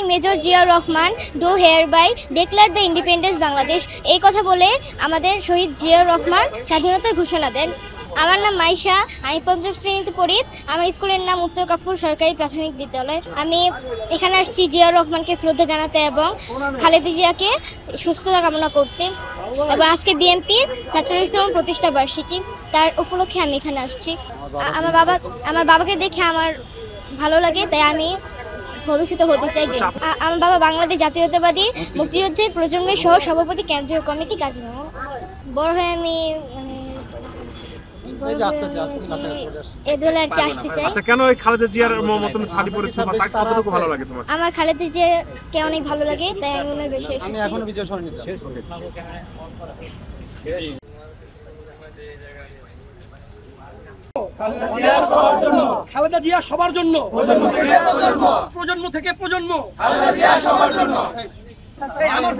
Major Ziaur Rahman do hereby declare the independence Bangladesh, এই কথা বলে আমাদের শহীদ জিয়াউর রহমান স্বাধীনতার ঘোষণা দেন। আমার নাম মাইশা, আমি পঞ্চম শ্রেণীতে পড়ি। আমার স্কুলের নাম উত্তর কাপুর সরকারি প্রাথমিক বিদ্যালয়। আমি এখানে আসছি জিয়াউর রহমানকে শ্রদ্ধা জানাতে এবং খালেদা জিয়াকে সুস্থতা কামনা করতে, এবং আজকে বিএনপির ৪৭তম প্রতিষ্ঠা বার্ষিকী, তার উপলক্ষে আমি এখানে আসছি। আমার বাবাকে দেখে আমার ভালো লাগে, তাই আমি ভবিষ্যতে হতে চাই। আমার বাবা বাংলাদেশ জাতীয়তাবাদী মুক্তিযুদ্ধের প্রজন্মের সহ সভাপতি, কেন্দ্রীয় কমিটি কাজী। বড় হয়ে আমি আমার খালেদা জিয়াকে অনেক ভালো লাগে, তাই আমি ওনার বেশি খালেদা জিয়া সবার জন্য, প্রজন্ম থেকে প্রজন্ম। আমার